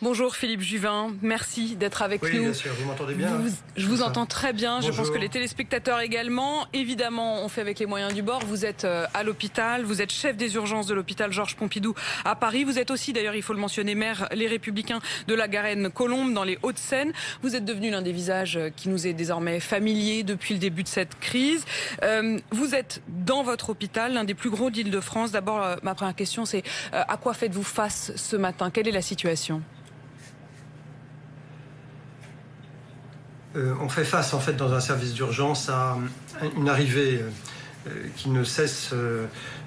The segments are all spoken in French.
Bonjour Philippe Juvin, merci d'être avec nous. Oui, bien sûr, vous m'entendez bien? Je vous entends très bien, Bonjour. Je pense que les téléspectateurs également. Évidemment, on fait avec les moyens du bord. Vous êtes à l'hôpital, vous êtes chef des urgences de l'hôpital Georges Pompidou à Paris. Vous êtes aussi, d'ailleurs, il faut le mentionner, maire Les Républicains de la Garenne-Colombes dans les Hauts-de-Seine. Vous êtes devenu l'un des visages qui nous est désormais familier depuis le début de cette crise. Vous êtes dans votre hôpital, l'un des plus gros d'Île-de-France. D'abord, ma première question, c'est à quoi faites-vous face ce matin? Quelle est la situation? On fait face en fait dans un service d'urgence à une arrivée qui ne cesse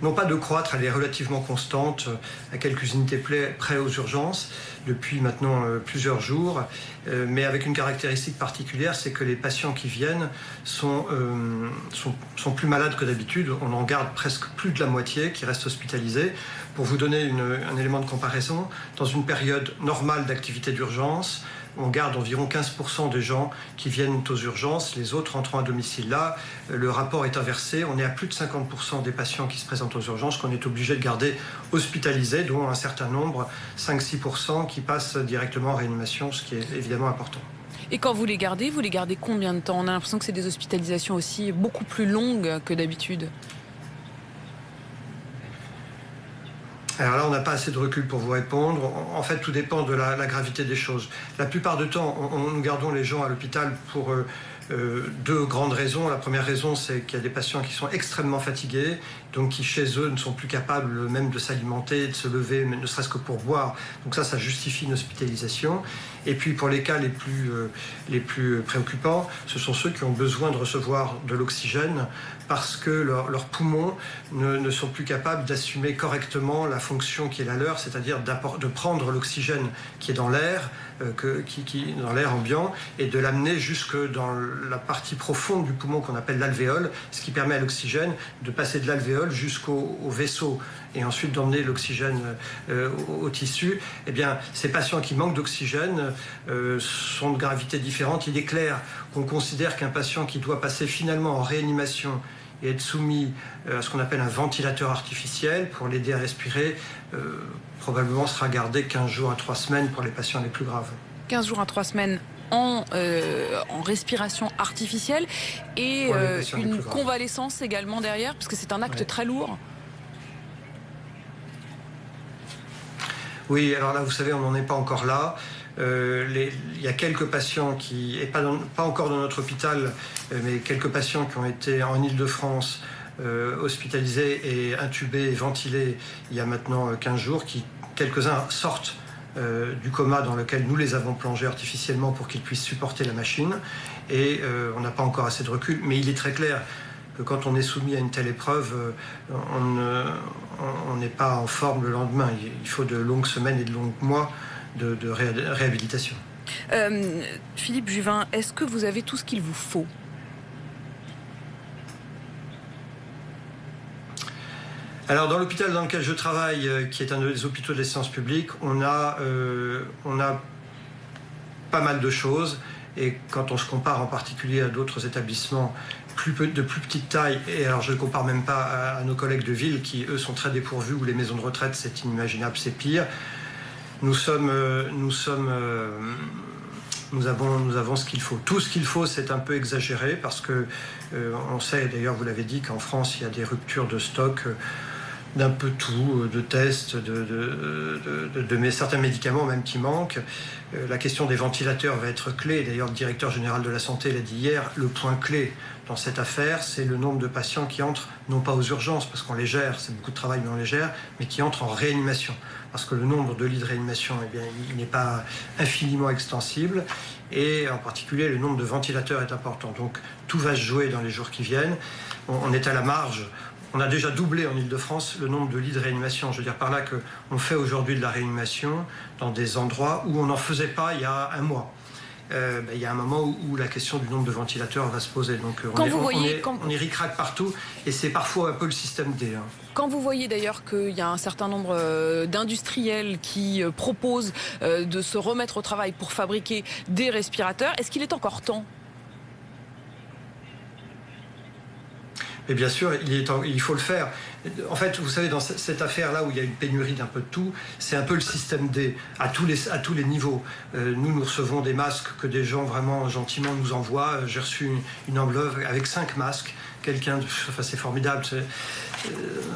non pas de croître, elle est relativement constante à quelques unités près aux urgences depuis maintenant plusieurs jours, mais avec une caractéristique particulière, c'est que les patients qui viennent sont plus malades que d'habitude. On en garde presque plus de la moitié qui restent hospitalisés. Pour vous donner un élément de comparaison, dans une période normale d'activité d'urgence, on garde environ 15% des gens qui viennent aux urgences, les autres rentrant à domicile. Là, le rapport est inversé. On est à plus de 50% des patients qui se présentent aux urgences qu'on est obligé de garder hospitalisés, dont un certain nombre, 5-6%, qui passent directement en réanimation, ce qui est évidemment important. Et quand vous les gardez combien de temps? On a l'impression que c'est des hospitalisations aussi beaucoup plus longues que d'habitude. Alors là, on n'a pas assez de recul pour vous répondre. En fait, tout dépend de la gravité des choses. La plupart du temps, nous gardons les gens à l'hôpital pour deux grandes raisons. La première raison, c'est qu'il y a des patients qui sont extrêmement fatigués, donc qui chez eux ne sont plus capables même de s'alimenter, de se lever, ne serait-ce que pour boire. Donc ça justifie une hospitalisation. Et puis pour les cas les plus préoccupants, ce sont ceux qui ont besoin de recevoir de l'oxygène parce que leurs poumons ne sont plus capables d'assumer correctement la fonction qui est la leur, c'est-à-dire de prendre l'oxygène qui est dans l'air, dans l'air ambiant, et de l'amener jusque dans la partie profonde du poumon qu'on appelle l'alvéole, ce qui permet à l'oxygène de passer de l'alvéole jusqu'au vaisseau et ensuite d'emmener l'oxygène au tissu. Eh bien, ces patients qui manquent d'oxygène sont de gravité différente. Il est clair qu'on considère qu'un patient qui doit passer finalement en réanimation et être soumis à ce qu'on appelle un ventilateur artificiel pour l'aider à respirer, probablement sera gardé 15 jours à 3 semaines pour les patients les plus graves. 15 jours à 3 semaines en respiration artificielle et une convalescence également derrière, parce que c'est un acte très lourd. Oui, alors là, vous savez, on n'en est pas encore là. Il y a quelques patients et pas encore dans notre hôpital, mais quelques patients qui ont été en Île-de-France hospitalisés et intubés et ventilés il y a maintenant 15 jours, quelques-uns sortent du coma dans lequel nous les avons plongés artificiellement pour qu'ils puissent supporter la machine. Et on n'a pas encore assez de recul, mais il est très clair que quand on est soumis à une telle épreuve, on n'est pas en forme le lendemain. Il faut de longues semaines et de longs mois de réhabilitation. Philippe Juvin, est-ce que vous avez tout ce qu'il vous faut? Alors dans l'hôpital dans lequel je travaille, qui est un des hôpitaux des sciences publiques, on a pas mal de choses. Et quand on se compare en particulier à d'autres établissements de plus petite taille, et alors je ne compare même pas à nos collègues de ville qui, eux, sont très dépourvus, ou les maisons de retraite, c'est inimaginable, c'est pire. Nous avons ce qu'il faut. Tout ce qu'il faut, c'est un peu exagéré, parce que on sait, d'ailleurs vous l'avez dit, qu'en France, il y a des ruptures de stock d'un peu tout, de tests, de certains médicaments même qui manquent. La question des ventilateurs va être clé. D'ailleurs, le directeur général de la Santé l'a dit hier, le point clé dans cette affaire, c'est le nombre de patients qui entrent, non pas aux urgences, parce qu'on les gère, c'est beaucoup de travail, mais on les gère, mais qui entrent en réanimation. Parce que le nombre de lits de réanimation, eh bien, il n'est pas infiniment extensible. Et en particulier, le nombre de ventilateurs est important. Donc, tout va se jouer dans les jours qui viennent. On est à la marge. On a déjà doublé en Île-de-France le nombre de lits de réanimation. Je veux dire par là qu'on fait aujourd'hui de la réanimation dans des endroits où on n'en faisait pas il y a un mois. Il y a un moment où la question du nombre de ventilateurs va se poser. Donc on est ric-rac partout et c'est parfois un peu le système D. Quand vous voyez d'ailleurs qu'il y a un certain nombre d'industriels qui proposent de se remettre au travail pour fabriquer des respirateurs, est-ce qu'il est encore temps ? Et bien sûr, il faut le faire. En fait, vous savez, dans cette affaire-là où il y a une pénurie d'un peu de tout, c'est un peu le système D à tous les niveaux. Nous recevons des masques que des gens vraiment gentiment nous envoient. J'ai reçu une enveloppe avec 5 masques. C'est formidable,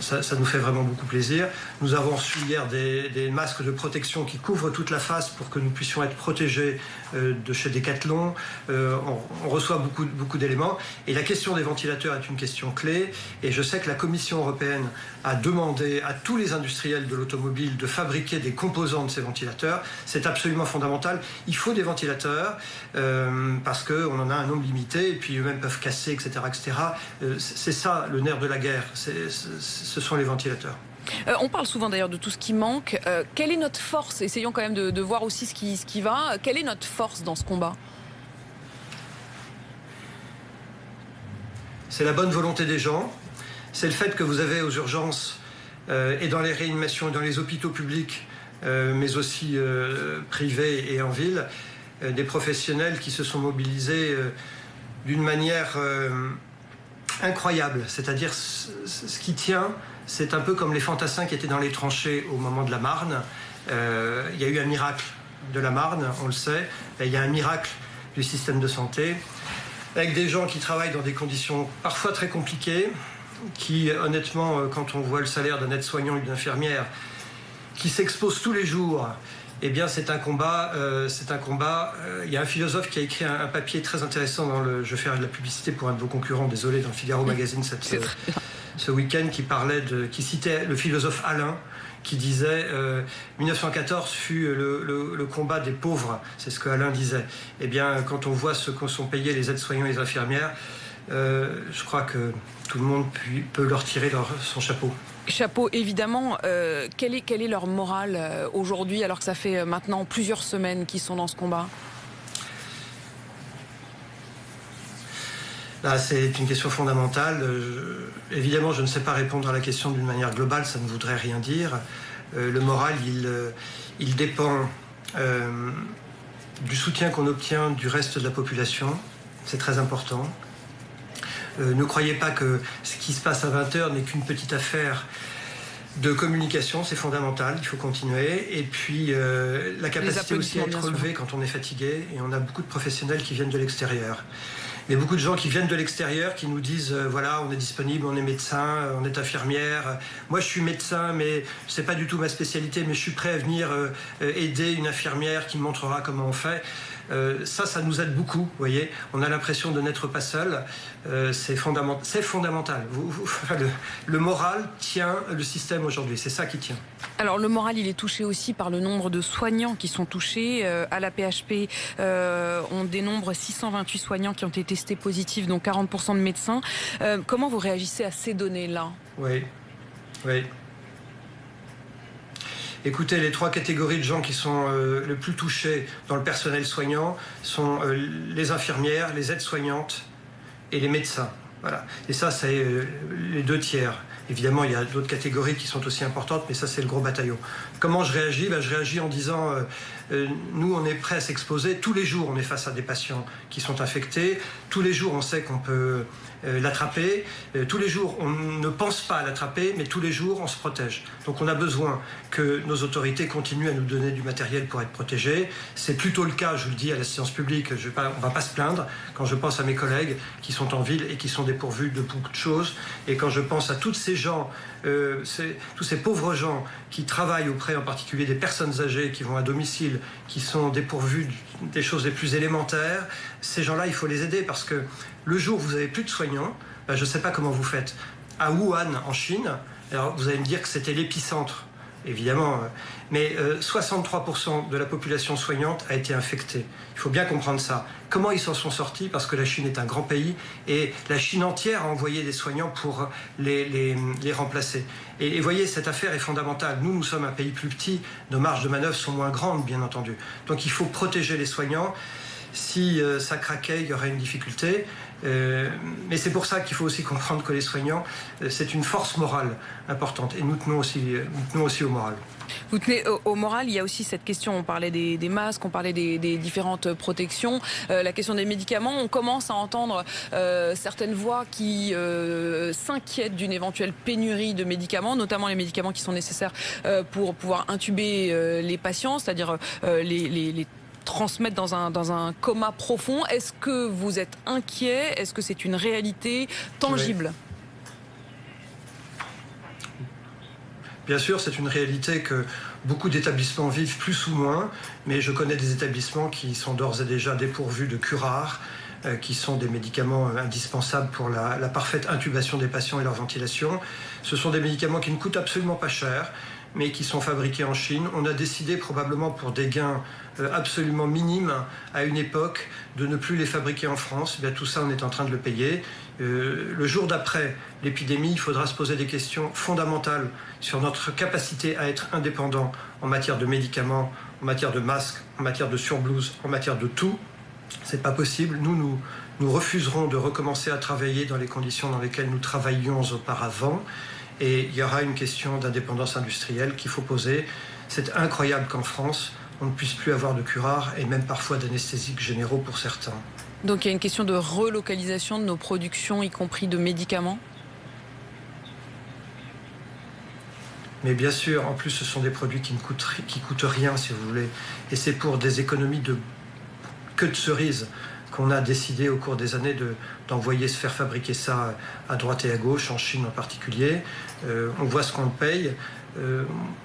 ça nous fait vraiment beaucoup plaisir. Nous avons reçu hier des masques de protection qui couvrent toute la face pour que nous puissions être protégés de chez Decathlon. On reçoit beaucoup d'éléments. Et la question des ventilateurs est une question clé. Et je sais que la Commission européenne a demandé à tous les industriels de l'automobile de fabriquer des composants de ces ventilateurs. C'est absolument fondamental. Il faut des ventilateurs parce qu'on en a un nombre limité et puis eux-mêmes peuvent casser, etc., etc. C'est ça le nerf de la guerre, ce sont les ventilateurs. On parle souvent d'ailleurs de tout ce qui manque. Quelle est notre force? Essayons quand même de voir aussi ce qui va. Quelle est notre force dans ce combat? C'est la bonne volonté des gens. C'est le fait que vous avez aux urgences et dans les réanimations et dans les hôpitaux publics, mais aussi privés et en ville, des professionnels qui se sont mobilisés d'une manière incroyable. C'est-à-dire ce qui tient, c'est un peu comme les fantassins qui étaient dans les tranchées au moment de la Marne. Il y a eu un miracle de la Marne, on le sait. Il y a un miracle du système de santé, avec des gens qui travaillent dans des conditions parfois très compliquées, qui honnêtement, quand on voit le salaire d'un aide-soignant ou d'une infirmière, qui s'exposent tous les jours, eh bien c'est un combat. Il y a un philosophe qui a écrit un papier très intéressant je vais faire de la publicité pour un de vos concurrents, désolé, dans le Figaro Magazine ce week-end, qui citait le philosophe Alain, qui disait 1914 fut le combat des pauvres, c'est ce que Alain disait. Eh bien, quand on voit ce que sont payés les aides-soignants et les infirmières, je crois que tout le monde peut leur tirer son chapeau. Chapeau, évidemment. Quelle est leur morale aujourd'hui, alors que ça fait maintenant plusieurs semaines qu'ils sont dans ce combat? Là, c'est une question fondamentale. Évidemment, je ne sais pas répondre à la question d'une manière globale, ça ne voudrait rien dire. Le moral, il dépend du soutien qu'on obtient du reste de la population. C'est très important. Ne croyez pas que ce qui se passe à 20h n'est qu'une petite affaire de communication, c'est fondamental, il faut continuer. Et puis la capacité aussi à être relevé quand on est fatigué, et on a beaucoup de professionnels qui viennent de l'extérieur. Il y a beaucoup de gens qui viennent de l'extérieur qui nous disent voilà, on est disponible, on est médecin, on est infirmière. Moi, je suis médecin, mais c'est pas du tout ma spécialité, mais je suis prêt à venir aider une infirmière qui me montrera comment on fait. Ça nous aide beaucoup, vous voyez. On a l'impression de n'être pas seul. C'est fondamental. Le moral tient le système aujourd'hui. C'est ça qui tient. Alors le moral, il est touché aussi par le nombre de soignants qui sont touchés. À la PHP, on dénombre 628 soignants qui ont été testés positifs, dont 40% de médecins. Comment vous réagissez à ces données-là? Oui. Écoutez, les 3 catégories de gens qui sont le plus touchés dans le personnel soignant sont les infirmières, les aides-soignantes et les médecins. Voilà. Et ça, c'est les 2 tiers. Évidemment, il y a d'autres catégories qui sont aussi importantes, mais ça, c'est le gros bataillon. Comment je réagis? Je réagis en disant, nous, on est prêt à s'exposer. Tous les jours, on est face à des patients qui sont infectés. Tous les jours, on sait qu'on peut l'attraper. Tous les jours, on ne pense pas à l'attraper, mais tous les jours, on se protège. Donc on a besoin que nos autorités continuent à nous donner du matériel pour être protégés. C'est plutôt le cas, je vous le dis, à la séance publique. On ne va pas se plaindre quand je pense à mes collègues qui sont en ville et qui sont dépourvus de beaucoup de choses. Et quand je pense à tous ces gens, tous ces pauvres gens qui travaillent auprès en particulier des personnes âgées qui vont à domicile, qui sont dépourvus des choses les plus élémentaires, ces gens-là, il faut les aider parce que le jour où vous n'avez plus de soignants, je ne sais pas comment vous faites. À Wuhan, en Chine, alors vous allez me dire que c'était l'épicentre, évidemment, mais 63% de la population soignante a été infectée. Il faut bien comprendre ça. Comment ils s'en sont sortis? Parce que la Chine est un grand pays et la Chine entière a envoyé des soignants pour les remplacer. Et voyez, cette affaire est fondamentale. Nous sommes un pays plus petit, nos marges de manœuvre sont moins grandes, bien entendu. Donc il faut protéger les soignants. Si ça craquait, il y aurait une difficulté. Mais c'est pour ça qu'il faut aussi comprendre que les soignants, c'est une force morale importante. Et nous tenons aussi au moral. Vous tenez au moral, il y a aussi cette question, on parlait des masques, on parlait des différentes protections, la question des médicaments. On commence à entendre certaines voix qui s'inquiètent d'une éventuelle pénurie de médicaments, notamment les médicaments qui sont nécessaires pour pouvoir intuber les patients, c'est-à-dire les transmettre dans un coma profond. Est-ce que vous êtes inquiet? Est-ce que c'est une réalité tangible? Oui. Bien sûr, c'est une réalité que beaucoup d'établissements vivent plus ou moins, mais je connais des établissements qui sont d'ores et déjà dépourvus de curares, qui sont des médicaments indispensables pour la parfaite intubation des patients et leur ventilation. Ce sont des médicaments qui ne coûtent absolument pas cher, mais qui sont fabriqués en Chine. On a décidé, probablement pour des gains absolument minimes, à une époque, de ne plus les fabriquer en France. Eh bien, tout ça, on est en train de le payer. Le jour d'après l'épidémie, il faudra se poser des questions fondamentales sur notre capacité à être indépendant en matière de médicaments, en matière de masques, en matière de surblouses, en matière de tout. C'est pas possible. Nous refuserons de recommencer à travailler dans les conditions dans lesquelles nous travaillions auparavant. Et il y aura une question d'indépendance industrielle qu'il faut poser. C'est incroyable qu'en France, on ne puisse plus avoir de curares et même parfois d'anesthésiques généraux pour certains. Donc il y a une question de relocalisation de nos productions, y compris de médicaments? Mais bien sûr, en plus, ce sont des produits qui coûtent rien, si vous voulez. Et c'est pour des économies de queue de cerise qu'on a décidé au cours des années d'envoyer se faire fabriquer ça à droite et à gauche, en Chine en particulier. On voit ce qu'on paye.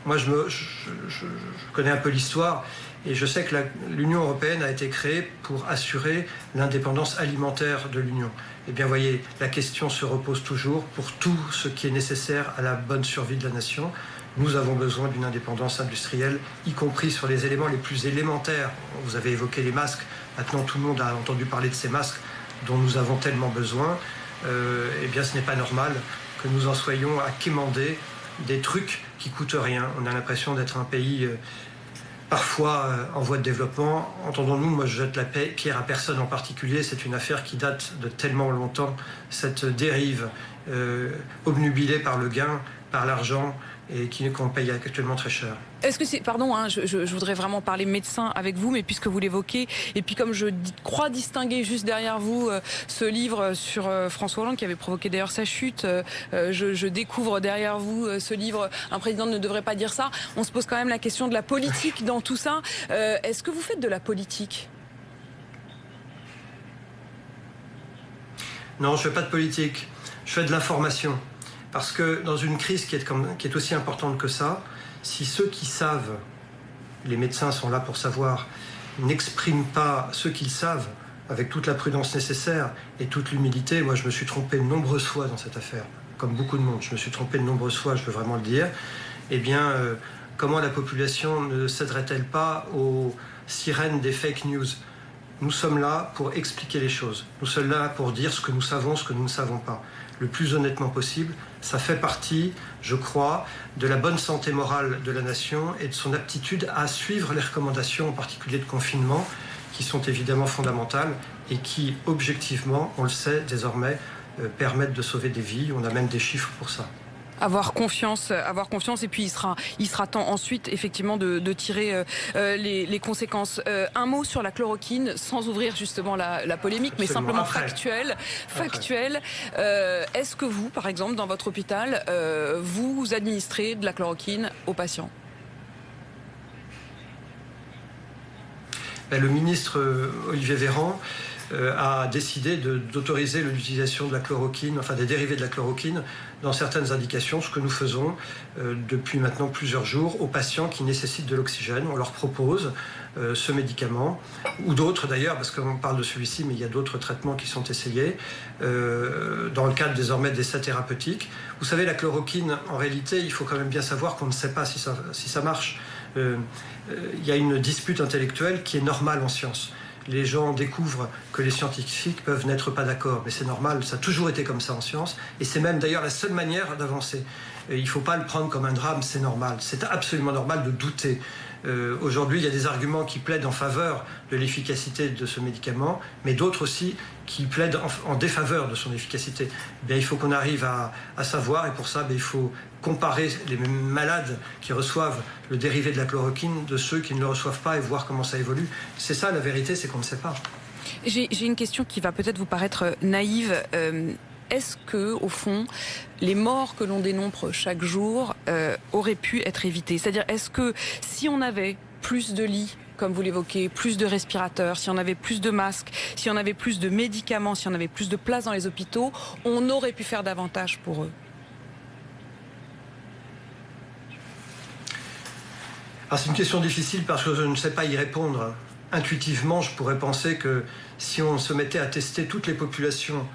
Moi, je connais un peu l'histoire et je sais que l'Union européenne a été créée pour assurer l'indépendance alimentaire de l'Union. Eh bien, voyez, la question se repose toujours pour tout ce qui est nécessaire à la bonne survie de la nation. Nous avons besoin d'une indépendance industrielle, y compris sur les éléments les plus élémentaires. Vous avez évoqué les masques. Maintenant, tout le monde a entendu parler de ces masques dont nous avons tellement besoin. Eh bien, ce n'est pas normal que nous en soyons à quémander des trucs qui coûtent rien. On a l'impression d'être un pays parfois en voie de développement. Entendons-nous, moi je jette la pierre à personne en particulier. C'est une affaire qui date de tellement longtemps. Cette dérive obnubilée par le gain, par l'argent, et qu'on paye actuellement très cher. Est-ce que c'est, pardon, hein, je voudrais vraiment parler médecin avec vous, mais puisque vous l'évoquez, et puis comme je crois distinguer juste derrière vous ce livre sur François Hollande qui avait provoqué d'ailleurs sa chute, je découvre derrière vous ce livre « Un président ne devrait pas dire ça ». On se pose quand même la question de la politique dans tout ça. Est-ce que vous faites de la politique ? Non, je ne fais pas de politique. Je fais de l'information. Parce que dans une crise qui est aussi importante que ça, si ceux qui savent, les médecins sont là pour savoir, n'expriment pas ce qu'ils savent avec toute la prudence nécessaire et toute l'humilité, moi je me suis trompé de nombreuses fois dans cette affaire, comme beaucoup de monde, je me suis trompé de nombreuses fois, je veux vraiment le dire, eh bien, comment la population ne céderait-elle pas aux sirènes des fake news ? Nous sommes là pour expliquer les choses, nous sommes là pour dire ce que nous savons, ce que nous ne savons pas, le plus honnêtement possible. Ça fait partie, je crois, de la bonne santé morale de la nation et de son aptitude à suivre les recommandations, en particulier de confinement, qui sont évidemment fondamentales et qui, objectivement, on le sait désormais, permettent de sauver des vies. On a même des chiffres pour ça. Avoir confiance, et puis il sera temps ensuite effectivement de tirer les conséquences. Un mot sur la chloroquine, sans ouvrir justement la polémique, mais absolument. simplement factuel. Est-ce que vous, par exemple, dans votre hôpital, vous administrez de la chloroquine aux patients ? Le ministre Olivier Véran a décidé d'autoriser l'utilisation de la chloroquine, enfin des dérivés de la chloroquine, dans certaines indications, ce que nous faisons depuis maintenant plusieurs jours aux patients qui nécessitent de l'oxygène. On leur propose ce médicament, ou d'autres d'ailleurs, parce qu'on parle de celui-ci, mais il y a d'autres traitements qui sont essayés, dans le cadre désormais d'essais thérapeutiques. Vous savez, la chloroquine, en réalité, il faut quand même bien savoir qu'on ne sait pas si ça marche. Il y a une dispute intellectuelle qui est normale en science. Les gens découvrent que les scientifiques peuvent n'être pas d'accord, mais c'est normal, ça a toujours été comme ça en science, et c'est même d'ailleurs la seule manière d'avancer. Il ne faut pas le prendre comme un drame, c'est normal, c'est absolument normal de douter. Aujourd'hui, il y a des arguments qui plaident en faveur de l'efficacité de ce médicament, mais d'autres aussi qui plaident en défaveur de son efficacité. Bien, il faut qu'on arrive à savoir, et pour ça, bien, il faut comparer les malades qui reçoivent le dérivé de la chloroquine de ceux qui ne le reçoivent pas et voir comment ça évolue. C'est ça la vérité, c'est qu'on ne sait pas. J'ai une question qui va peut-être vous paraître naïve. Est-ce que, au fond, les morts que l'on dénombre chaque jour auraient pu être évitées? C'est-à-dire, est-ce que si on avait plus de lits, comme vous l'évoquez, plus de respirateurs, si on avait plus de masques, si on avait plus de médicaments, si on avait plus de places dans les hôpitaux, on aurait pu faire davantage pour eux? Alors, c'est une question difficile parce que je ne sais pas y répondre. Intuitivement, je pourrais penser que si on se mettait à tester toutes les populations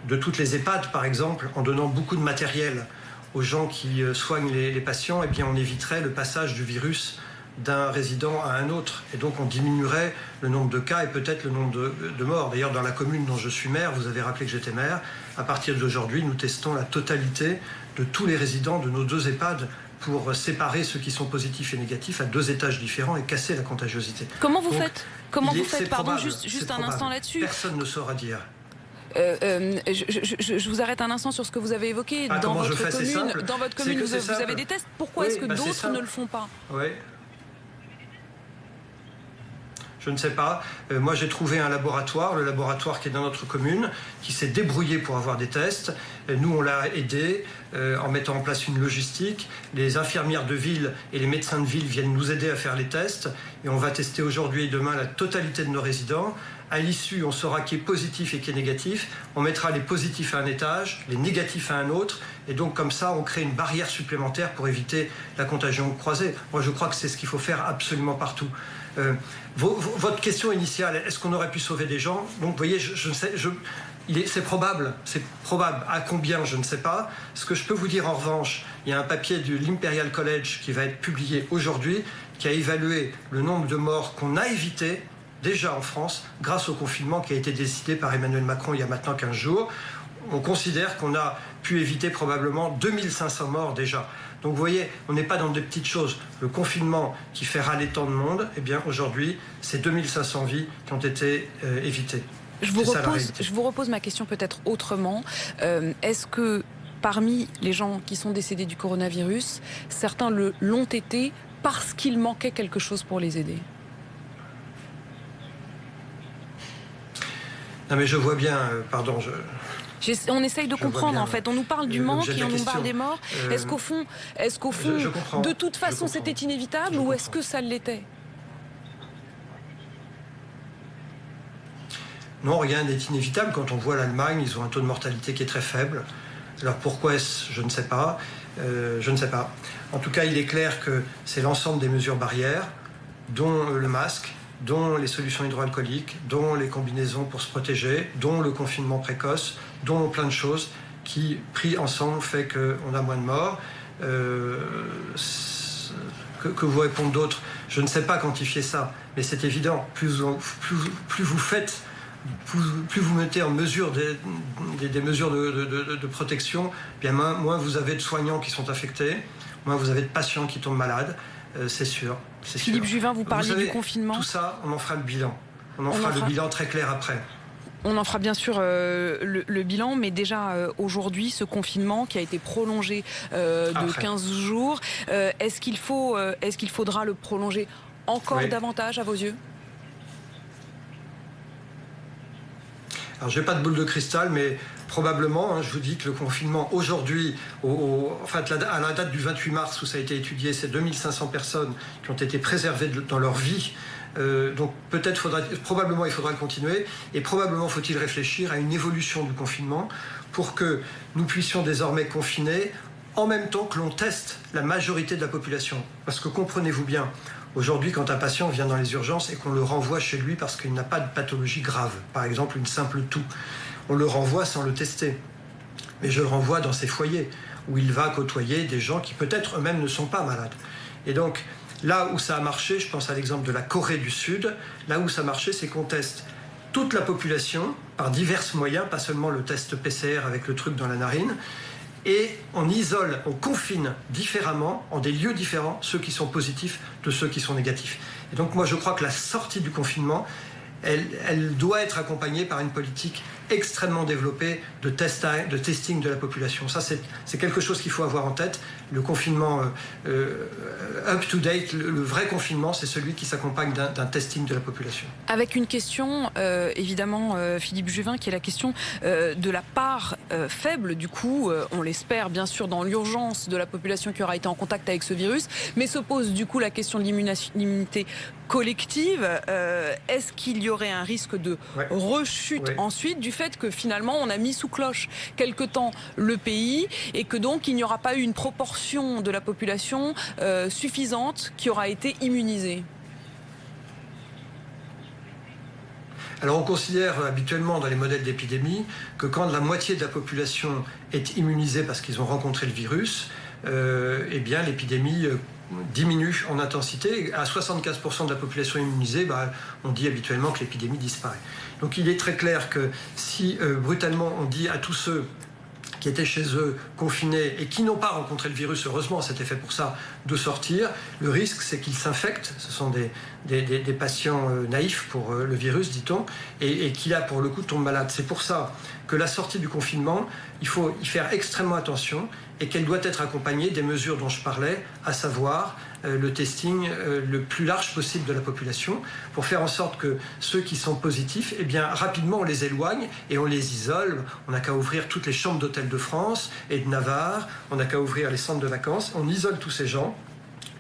de toutes les EHPAD, par exemple, en donnant beaucoup de matériel aux gens qui soignent les patients, eh bien, on éviterait le passage du virus d'un résident à un autre. Et donc, on diminuerait le nombre de cas et peut-être le nombre de morts. D'ailleurs, dans la commune dont je suis maire, vous avez rappelé que j'étais maire, à partir d'aujourd'hui, nous testons la totalité de tous les résidents de nos 2 EHPAD pour séparer ceux qui sont positifs et négatifs à 2 étages différents et casser la contagiosité. Comment vous faites? Pardon, probable, juste un instant là-dessus. Personne ne saura dire. Je vous arrête un instant sur ce que vous avez évoqué. Dans votre commune, vous avez des tests. Pourquoi est-ce que d'autres ne le font pas? Oui. Je ne sais pas. Moi, j'ai trouvé un laboratoire, le laboratoire qui est dans notre commune, qui s'est débrouillé pour avoir des tests. Nous, on l'a aidé en mettant en place une logistique. Les infirmières de ville et les médecins de ville viennent nous aider à faire les tests. Et on va tester aujourd'hui et demain la totalité de nos résidents. À l'issue, on saura qui est positif et qui est négatif. On mettra les positifs à un étage, les négatifs à un autre. Et donc, comme ça, on crée une barrière supplémentaire pour éviter la contagion croisée. Moi, je crois que c'est ce qu'il faut faire absolument partout. Votre question initiale, est-ce qu'on aurait pu sauver des gens? Donc, vous voyez, c'est probable. À combien, je ne sais pas. Ce que je peux vous dire, en revanche, il y a un papier de l'Imperial College qui va être publié aujourd'hui, qui a évalué le nombre de morts qu'on a évité déjà en France, grâce au confinement qui a été décidé par Emmanuel Macron il y a maintenant 15 jours. On considère qu'on a pu éviter probablement 2500 morts déjà. Donc vous voyez, on n'est pas dans des petites choses. Le confinement qui fait râler tant de monde, eh bien aujourd'hui, c'est 2500 vies qui ont été évitées. Je vous repose ma question peut-être autrement. Est-ce que parmi les gens qui sont décédés du coronavirus, certains l'ont été parce qu'il manquait quelque chose pour les aider? Non mais je vois bien, on essaye de comprendre en fait. On nous parle du manque et on nous parle des morts. Est-ce qu'au fond, de toute façon, c'était inévitable ou est-ce que ça l'était? Non, rien n'est inévitable. Quand on voit l'Allemagne, ils ont un taux de mortalité qui est très faible. Alors pourquoi est-ce? Je ne sais pas. En tout cas, il est clair que c'est l'ensemble des mesures barrières, dont le masque, dont les solutions hydroalcooliques, dont les combinaisons pour se protéger, dont le confinement précoce, dont plein de choses qui, pris ensemble, fait qu'on a moins de morts. Que vous répondent d'autres, je ne sais pas quantifier ça, mais c'est évident. Plus vous faites, plus vous mettez en mesure des mesures de protection, bien moins vous avez de soignants qui sont affectés, moins vous avez de patients qui tombent malades. C'est sûr. Philippe Juvin, vous parliez du confinement. Tout ça, on en fera le bilan. On en fera le bilan très clair après. On en fera bien sûr le bilan, mais déjà aujourd'hui, ce confinement qui a été prolongé de 15 jours, est-ce qu'il faudra le prolonger encore davantage à vos yeux? Alors, je n'ai pas de boule de cristal, mais probablement, je vous dis que le confinement aujourd'hui, à la date du 28 mars où ça a été étudié, c'est 2500 personnes qui ont été préservées dans leur vie. Donc probablement il faudra le continuer et probablement faut-il réfléchir à une évolution du confinement pour que nous puissions désormais confiner en même temps que l'on teste la majorité de la population. Parce que comprenez-vous bien, aujourd'hui, quand un patient vient dans les urgences et qu'on le renvoie chez lui parce qu'il n'a pas de pathologie grave, par exemple une simple toux, on le renvoie sans le tester. Mais je le renvoie dans ses foyers, où il va côtoyer des gens qui peut-être eux-mêmes ne sont pas malades. Et donc, là où ça a marché, je pense à l'exemple de la Corée du Sud, là où ça a marché, c'est qu'on teste toute la population par divers moyens, pas seulement le test PCR avec le truc dans la narine, et on isole, on confine différemment, en des lieux différents, ceux qui sont positifs de ceux qui sont négatifs. Et donc moi je crois que la sortie du confinement, elle doit être accompagnée par une politique extrêmement développée de testing de la population. Ça, c'est quelque chose qu'il faut avoir en tête. Le confinement up-to-date, le vrai confinement, c'est celui qui s'accompagne d'un testing de la population. Avec une question, évidemment, Philippe Juvin, qui est la question de la part faible, du coup, on l'espère, bien sûr, dans l'urgence de la population qui aura été en contact avec ce virus, mais se pose du coup la question de l'immunité collective. Est-ce qu'il y aurait un risque de rechute ensuite du fait que finalement on a mis sous cloche quelque temps le pays et que donc il n'y aura pas eu une proportion de la population suffisante qui aura été immunisée? Alors on considère habituellement dans les modèles d'épidémie que quand la moitié de la population est immunisée parce qu'ils ont rencontré le virus, eh bien l'épidémie diminue en intensité. À 75% de la population immunisée, on dit habituellement que l'épidémie disparaît. Donc il est très clair que si brutalement on dit à tous ceux qui étaient chez eux confinés et qui n'ont pas rencontré le virus, heureusement c'était fait pour ça, de sortir, le risque c'est qu'ils s'infectent, ce sont des patients naïfs pour le virus, dit-on, et qui là pour le coup tombent malades. C'est pour ça que la sortie du confinement, il faut y faire extrêmement attention et qu'elle doit être accompagnée des mesures dont je parlais, à savoir le testing le plus large possible de la population pour faire en sorte que ceux qui sont positifs, eh bien rapidement on les éloigne et on les isole. On n'a qu'à ouvrir toutes les chambres d'hôtel de France et de Navarre, on n'a qu'à ouvrir les centres de vacances, on isole tous ces gens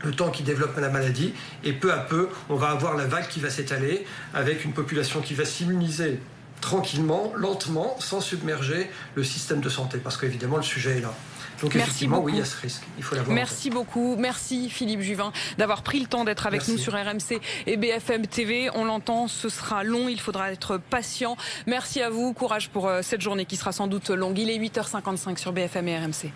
le temps qu'ils développent la maladie et peu à peu on va avoir la vague qui va s'étaler avec une population qui va s'immuniser tranquillement, lentement, sans submerger le système de santé, parce qu'évidemment le sujet est là. Donc effectivement, oui, il y a ce risque. Il faut l'avoir. Merci beaucoup. Merci Philippe Juvin d'avoir pris le temps d'être avec nous sur RMC et BFM TV. On l'entend, ce sera long, il faudra être patient. Merci à vous, courage pour cette journée qui sera sans doute longue. Il est 8h55 sur BFM et RMC.